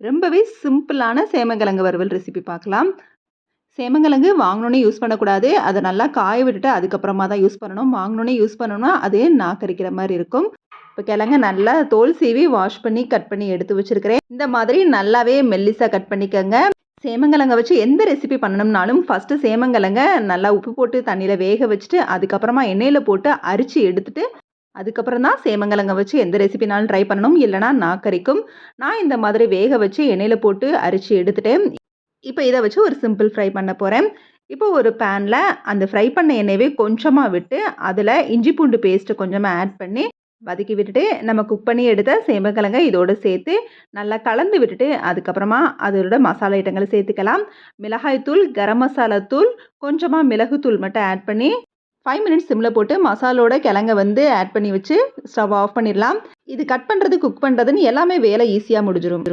ரொம்பவே சிம்பிளான சேமங்கிழங்கு வறுவல் ரெசிபி பார்க்கலாம். சேமங்கிழங்கு வாங்குனோனே யூஸ் பண்ணக்கூடாது. அத நல்லா காய விட்டுட்டு அதுக்கப்புறமா தான் யூஸ் பண்ணணும். வாங்குனோனே யூஸ் பண்ணோம்னா, அது நாக்கரிக்கிற மாரி இருக்கும். இப்ப கிழங்க நல்லா தோல் சீவி வாஷ் பண்ணி, கட் பண்ணி எடுத்து வச்சிருக்கிறேன். இந்த மாதிரி நல்லாவே மெல்லிசா கட் பண்ணிக்கங்க. சேமங்கிழங்க வச்சு எந்த ரெசிபி பண்ணணும்னாலும், ஃபர்ஸ்ட்டு சேமங்கிழங்க நல்லா உப்பு போட்டு தண்ணீல வேக வச்சுட்டு, அதுக்கப்புறமா எண்ணெயில போட்டு அரிச்சு எடுத்துட்டு, அதுக்கப்புறம் தான் சேமங்கிழங்க வச்சு எந்த ரெசிபினாலும் ட்ரை பண்ணணும். இல்லன்னா நாக்கரிக்கும். நான் இந்த மாதிரி வேக வச்சு எண்ணெயில போட்டு அரிச்சு எடுத்துட்டேன். இப்ப இத வச்சு ஒரு சிம்பிள் ஃப்ரை பண்ண போறேன். இப்போ ஒரு பேன்ல அந்த ஃப்ரை பண்ண எண்ணெயவே கொஞ்சமா விட்டு, அதுல இஞ்சி பூண்டு பேஸ்ட் கொஞ்சமா ஆட் பண்ணி வதக்கி விட்டுட்டு, நம்ம குக் பண்ணி எடுத்த சேமக்கிழங்க இதோட சேர்த்து நல்லா கலந்து விட்டுட்டு, அதுக்கப்புறமா அதோட மசாலா ஐட்டங்கள சேர்த்துக்கலாம். மிளகாய் தூள், கரம் மசாலா தூள், கொஞ்சமா மிளகுத்தூள் மட்டும் ஆட் பண்ணி 5 மினிட்ஸ் சிம்ல போட்டு மசாலோட கிழங்க வந்து ஆட் பண்ணி வச்சு ஸ்டவ் ஆஃப் பண்ணிடலாம். இது கட் பண்றது, குக் பண்றதுன்னு எல்லாமே வேலை ஈஸியா முடிஞ்சிரும்.